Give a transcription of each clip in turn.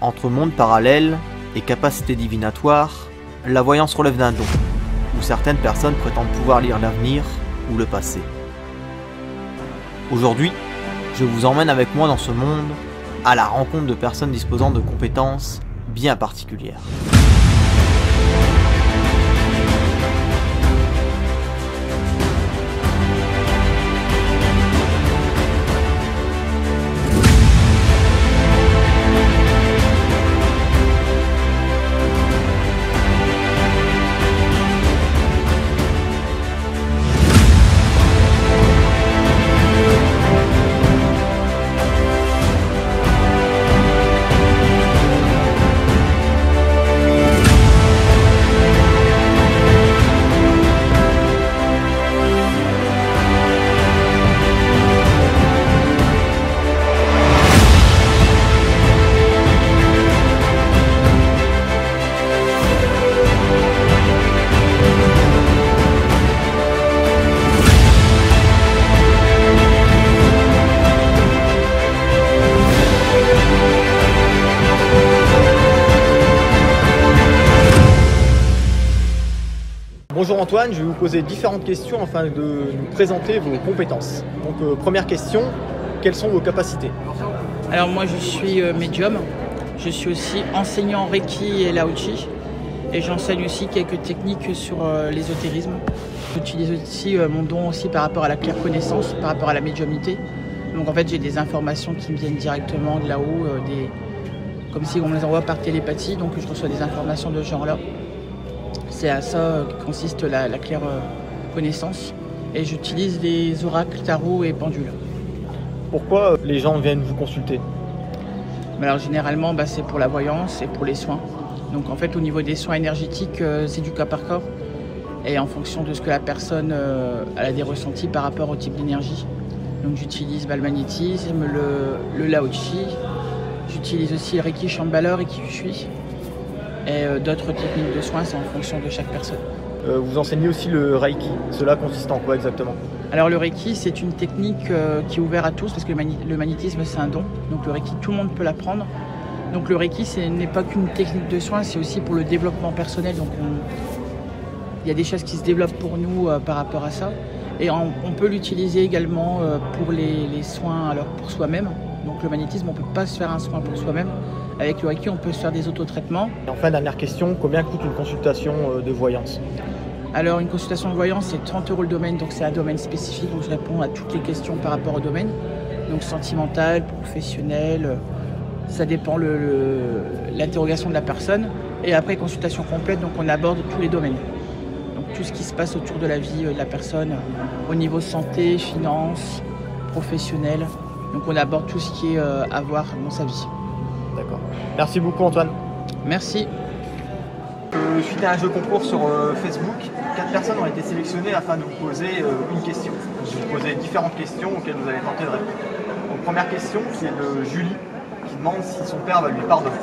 Entre monde parallèle et capacité divinatoire, la voyance relève d'un don, où certaines personnes prétendent pouvoir lire l'avenir ou le passé. Aujourd'hui, je vous emmène avec moi dans ce monde à la rencontre de personnes disposant de compétences bien particulières. Bonjour Antoine, je vais vous poser différentes questions afin de nous présenter vos compétences. Donc première question, quelles sont vos capacités? Alors moi je suis médium, je suis aussi enseignant Reiki et Lao-Chi et j'enseigne aussi quelques techniques sur l'ésotérisme. J'utilise aussi mon don aussi par rapport à la claire connaissance, par rapport à la médiumnité. Donc en fait j'ai des informations qui me viennent directement de là-haut, comme si on me les envoie par télépathie, donc je reçois des informations de ce genre-là. C'est à ça que consiste la claire connaissance. Et j'utilise les oracles, tarot et pendules. Pourquoi les gens viennent vous consulter? Alors généralement c'est pour la voyance et pour les soins. Donc en fait au niveau des soins énergétiques c'est du cas par cas. Et en fonction de ce que la personne elle a des ressentis par rapport au type d'énergie. Donc j'utilise le magnétisme, le Lao-Chi. J'utilise aussi le Reiki Shambhala, Reiki Ushui. Et d'autres techniques de soins, c'est en fonction de chaque personne. Vous enseignez aussi le Reiki. Cela consiste en quoi exactement? Alors le Reiki, c'est une technique qui est ouverte à tous parce que le magnétisme, c'est un don. Donc le Reiki, tout le monde peut l'apprendre. Donc le Reiki, ce n'est pas qu'une technique de soins, c'est aussi pour le développement personnel. Donc il y a des choses qui se développent pour nous par rapport à ça. Et on peut l'utiliser également pour les soins alors pour soi-même. Donc le magnétisme, on ne peut pas se faire un soin pour soi-même. Avec le Reiki, on peut se faire des autotraitements. Et enfin, dernière question, combien coûte une consultation de voyance? Alors, une consultation de voyance, c'est 30 € le domaine, donc c'est un domaine spécifique où je réponds à toutes les questions par rapport au domaine. Donc sentimental, professionnel, ça dépend l'interrogation de la personne. Et après, consultation complète, donc on aborde tous les domaines. Donc tout ce qui se passe autour de la vie de la personne, au niveau santé, finance, professionnel. Donc on aborde tout ce qui est à voir dans sa vie. D'accord. Merci beaucoup Antoine. Merci. Suite à un jeu concours sur Facebook, 4 personnes ont été sélectionnées afin de vous poser une question. Je vais vous poser différentes questions auxquelles vous allez tenter de répondre. Donc première question qui est de Julie qui demande si son père va lui pardonner.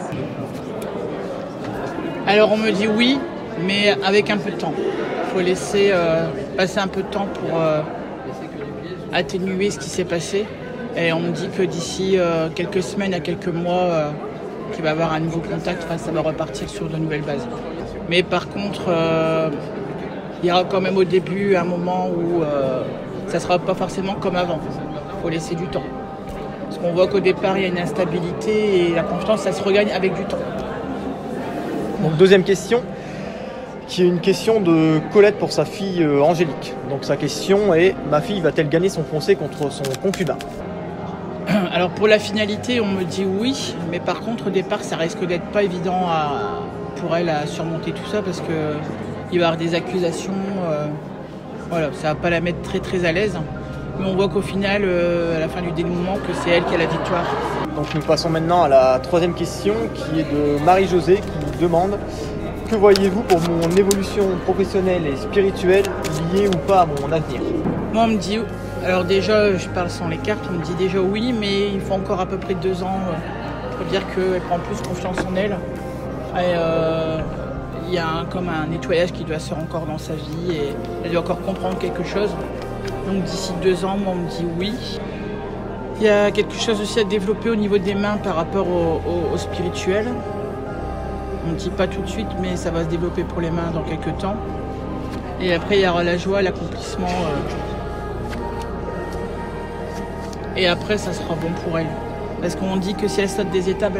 Alors on me dit oui, mais avec un peu de temps. Il faut laisser passer un peu de temps pour atténuer ce qui s'est passé. Et on me dit que d'ici quelques semaines à quelques mois, qu'il va y avoir un nouveau contact, ça va repartir sur de nouvelles bases. Mais par contre, il y aura quand même au début un moment où ça ne sera pas forcément comme avant. Il faut laisser du temps. Parce qu'on voit qu'au départ, il y a une instabilité et la confiance, ça se regagne avec du temps. Donc deuxième question, qui est une question de Colette pour sa fille Angélique. Donc sa question est, ma fille va-t-elle gagner son procès contre son concubin? Alors pour la finalité, on me dit oui, mais par contre au départ, ça risque d'être pas évident pour elle à surmonter tout ça parce que il va y avoir des accusations. Voilà, ça va pas la mettre très très à l'aise. Mais on voit qu'au final, à la fin du dénouement, que c'est elle qui a la victoire. Donc nous passons maintenant à la troisième question, qui est de Marie-Josée qui demande: que voyez-vous pour mon évolution professionnelle et spirituelle liée ou pas à mon avenir? Moi, on me dit. Alors déjà, je parle sans les cartes, on me dit déjà oui, mais il faut encore à peu près 2 ans pour dire qu'elle prend plus confiance en elle. Et il y a comme un nettoyage qui doit se faire encore dans sa vie et elle doit encore comprendre quelque chose. Donc d'ici 2 ans, moi on me dit oui. Il y a quelque chose aussi à développer au niveau des mains par rapport au spirituel. On ne dit pas tout de suite, mais ça va se développer pour les mains dans quelques temps. Et après, il y aura la joie, l'accomplissement. Et après, ça sera bon pour elle. Parce qu'on dit que si elle saute des étapes,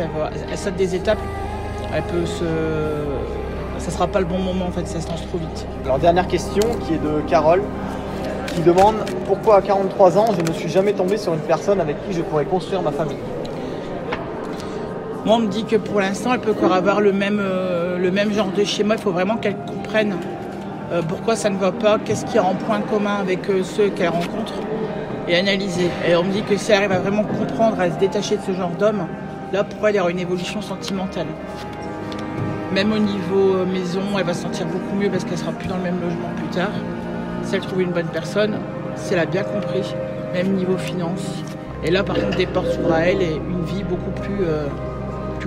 ça sera pas le bon moment en fait, ça se lance trop vite. Alors dernière question qui est de Carole, qui demande pourquoi à 43 ans je ne suis jamais tombé sur une personne avec qui je pourrais construire ma famille. Moi on me dit que pour l'instant elle peut encore avoir le même genre de schéma, il faut vraiment qu'elle comprenne pourquoi ça ne va pas, qu'est-ce qu'il y a en point commun avec ceux qu'elle rencontre et analyser. Et on me dit que si elle arrive à vraiment comprendre, à se détacher de ce genre d'homme, là pour elle il y aura une évolution sentimentale. Même au niveau maison, elle va se sentir beaucoup mieux parce qu'elle sera plus dans le même logement plus tard. Si elle trouve une bonne personne, si elle a bien compris, même niveau finance. Et là, par contre, des portes s'ouvrent à elle et une vie beaucoup plus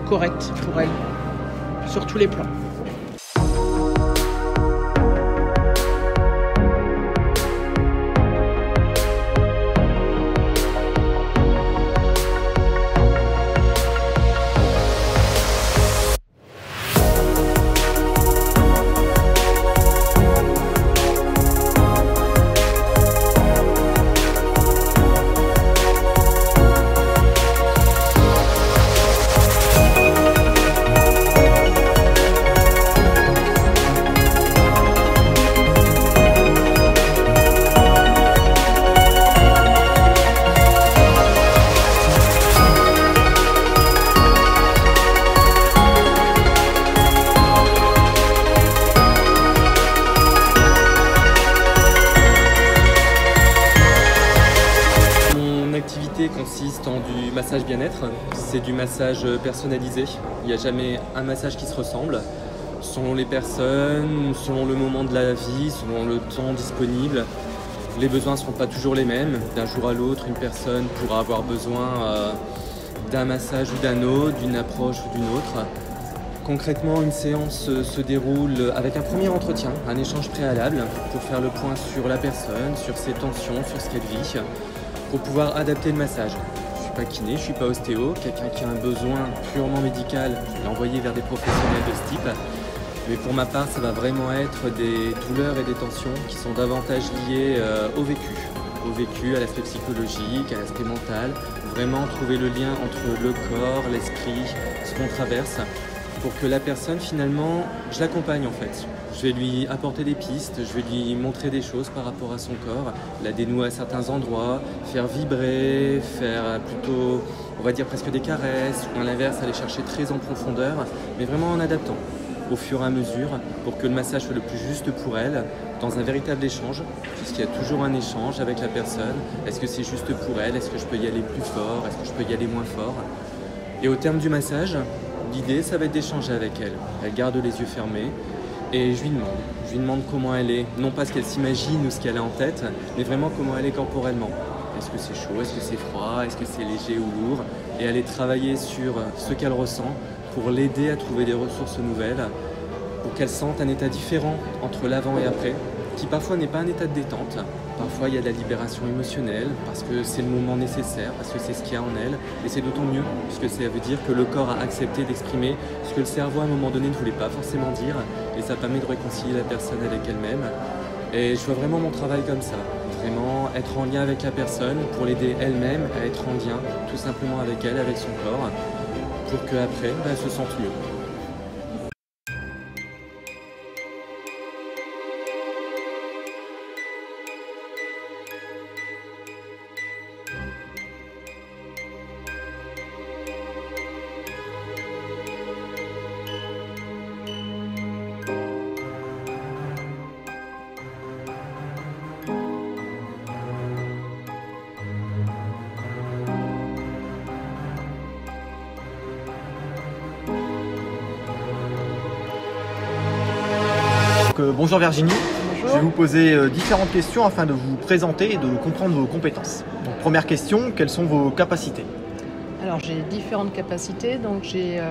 correcte pour elle, sur tous les plans. Consiste en du massage bien-être, c'est du massage personnalisé, il n'y a jamais un massage qui se ressemble, selon les personnes, selon le moment de la vie, selon le temps disponible, les besoins ne seront pas toujours les mêmes, d'un jour à l'autre une personne pourra avoir besoin d'un massage ou d'un autre, d'une approche ou d'une autre. Concrètement, une séance se déroule avec un premier entretien, un échange préalable pour faire le point sur la personne, sur ses tensions, sur ce qu'elle vit, pour pouvoir adapter le massage. Je ne suis pas kiné, je ne suis pas ostéo, quelqu'un qui a un besoin purement médical, je vais l'envoyer vers des professionnels de ce type. Mais pour ma part, ça va vraiment être des douleurs et des tensions qui sont davantage liées au vécu, à l'aspect psychologique, à l'aspect mental. Vraiment trouver le lien entre le corps, l'esprit, ce qu'on traverse, pour que la personne finalement, je l'accompagne en fait. Je vais lui apporter des pistes, je vais lui montrer des choses par rapport à son corps, la dénouer à certains endroits, faire vibrer, faire plutôt, on va dire presque des caresses, ou à l'inverse aller chercher très en profondeur, mais vraiment en adaptant au fur et à mesure pour que le massage soit le plus juste pour elle, dans un véritable échange, puisqu'il y a toujours un échange avec la personne. Est-ce que c'est juste pour elle? Est-ce que je peux y aller plus fort? Est-ce que je peux y aller moins fort? Et au terme du massage, l'idée, ça va être d'échanger avec elle. Elle garde les yeux fermés et je lui demande comment elle est. Non pas ce qu'elle s'imagine ou ce qu'elle a en tête, mais vraiment comment elle est corporellement. Est-ce que c'est chaud? Est-ce que c'est froid? Est-ce que c'est léger ou lourd? Et aller travailler sur ce qu'elle ressent pour l'aider à trouver des ressources nouvelles, pour qu'elle sente un état différent entre l'avant et après, qui parfois n'est pas un état de détente. Parfois il y a de la libération émotionnelle, parce que c'est le moment nécessaire, parce que c'est ce qu'il y a en elle, et c'est d'autant mieux, puisque ça veut dire que le corps a accepté d'exprimer ce que le cerveau à un moment donné ne voulait pas forcément dire, et ça permet de réconcilier la personne avec elle-même. Et je vois vraiment mon travail comme ça, vraiment être en lien avec la personne, pour l'aider elle-même à être en lien tout simplement avec elle, avec son corps, pour qu'après, elle se sente mieux. Bonjour Virginie. Bonjour. Je vais vous poser différentes questions afin de vous présenter et de comprendre vos compétences. Donc, première question, quelles sont vos capacités? Alors j'ai différentes capacités, donc j'ai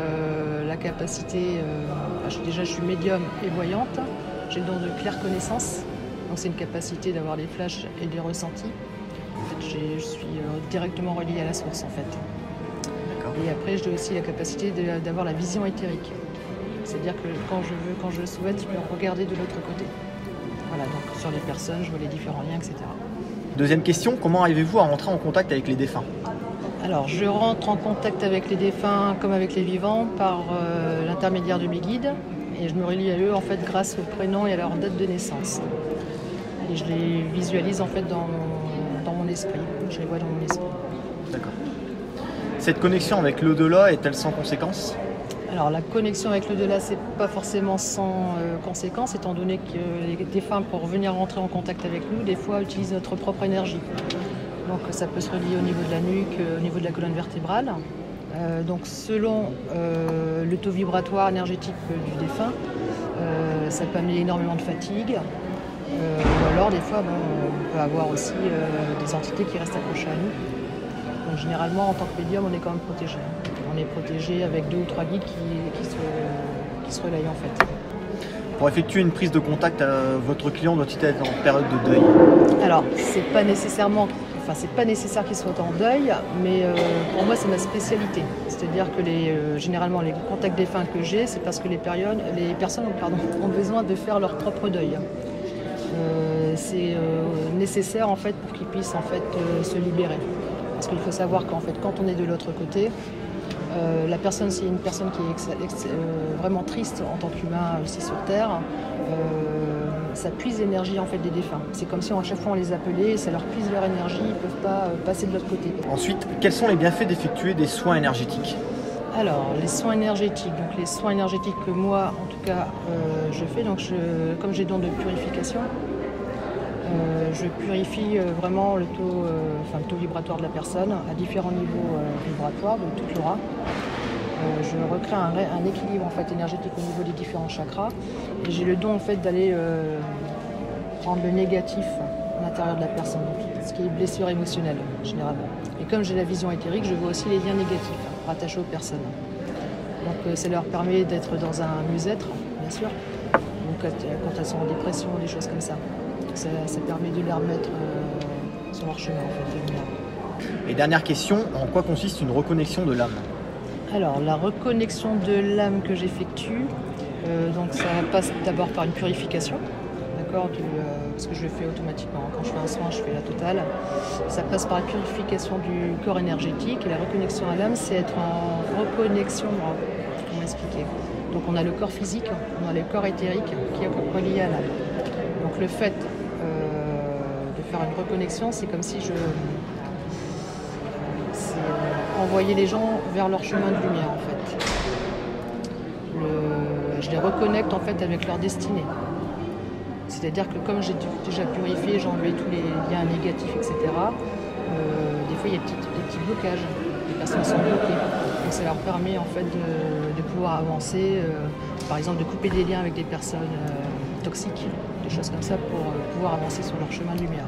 la capacité, déjà je suis médium et voyante, j'ai le don de claire connaissance, donc c'est une capacité d'avoir des flashs et des ressentis. En fait, je suis directement reliée à la source en fait. D'accord. Et après, j'ai aussi la capacité d'avoir la vision éthérique. C'est-à-dire que quand je veux, quand je le souhaite, je peux regarder de l'autre côté. Voilà, donc sur les personnes, je vois les différents liens, etc. Deuxième question, comment arrivez-vous à rentrer en contact avec les défunts? Alors, je rentre en contact avec les défunts comme avec les vivants par l'intermédiaire de mes guides. Et je me relie à eux en fait grâce au prénom et à leur date de naissance. Et je les visualise en fait dans mon esprit. Je les vois dans mon esprit. D'accord. Cette connexion avec l'au-delà est-elle sans conséquence? Alors la connexion avec l'au-delà, c'est pas forcément sans conséquence, étant donné que les défunts, pour venir rentrer en contact avec nous, des fois utilisent notre propre énergie. Donc ça peut se relier au niveau de la nuque, au niveau de la colonne vertébrale. Donc selon le taux vibratoire énergétique du défunt, ça peut amener énormément de fatigue. Ou alors des fois, on peut avoir aussi des entités qui restent accrochées à nous. Donc généralement, en tant que médium, on est quand même protégé. On est protégé avec 2 ou 3 guides qui se relayent en fait. Pour effectuer une prise de contact, votre client doit-il être en période de deuil? Alors, c'est pas nécessaire qu'il soit en deuil, mais pour moi, c'est ma spécialité. C'est-à-dire que généralement, les contacts défunts que j'ai, c'est parce que les personnes ont besoin de faire leur propre deuil. C'est nécessaire en fait pour qu'ils puissent en fait se libérer. Parce qu'il faut savoir qu'en fait, quand on est de l'autre côté, la personne, c'est une personne qui est vraiment triste en tant qu'humain ici sur Terre. Ça puise l'énergie en fait des défunts. C'est comme si à chaque fois on les appelait, ça leur puise leur énergie, ils ne peuvent pas passer de l'autre côté. Ensuite, quels sont les bienfaits d'effectuer des soins énergétiques? Alors, les soins énergétiques. Donc les soins énergétiques que moi, en tout cas, je fais. Donc, comme j'ai don de purification, je purifie vraiment le taux vibratoire de la personne à différents niveaux vibratoires, de toute l'aura. Je recrée un équilibre en fait, énergétique au niveau des différents chakras. Et j'ai le don en fait, d'aller prendre le négatif à l'intérieur de la personne, donc, ce qui est blessure émotionnelle généralement. Et comme j'ai la vision éthérique, je vois aussi les liens négatifs rattachés aux personnes. Donc ça leur permet d'être dans un mieux-être, bien sûr, donc, quand elles sont en dépression, des choses comme ça. Ça permet de les remettre sur leur chemin en fait, de lumière. Et dernière question, en quoi consiste une reconnexion de l'âme? Alors, la reconnexion de l'âme que j'effectue, donc ça passe d'abord par une purification, d'accord, parce que je le fais automatiquement. Quand je fais un soin, je fais la totale. Ça passe par la purification du corps énergétique et la reconnexion à l'âme, c'est être en reconnexion, comment expliquer? Donc on a le corps physique, on a le corps éthérique qui est relié à l'âme. Donc le fait de faire une reconnexion, c'est comme si envoyer les gens vers leur chemin de lumière en fait. Je les reconnecte en fait avec leur destinée. C'est-à-dire que comme j'ai déjà purifié, j'ai enlevé tous les liens négatifs, etc. Des fois il y a des petits blocages, les personnes sont bloquées. Donc ça leur permet en fait de pouvoir avancer, par exemple de couper des liens avec des personnes toxiques, des choses comme ça pour pouvoir avancer sur leur chemin de lumière.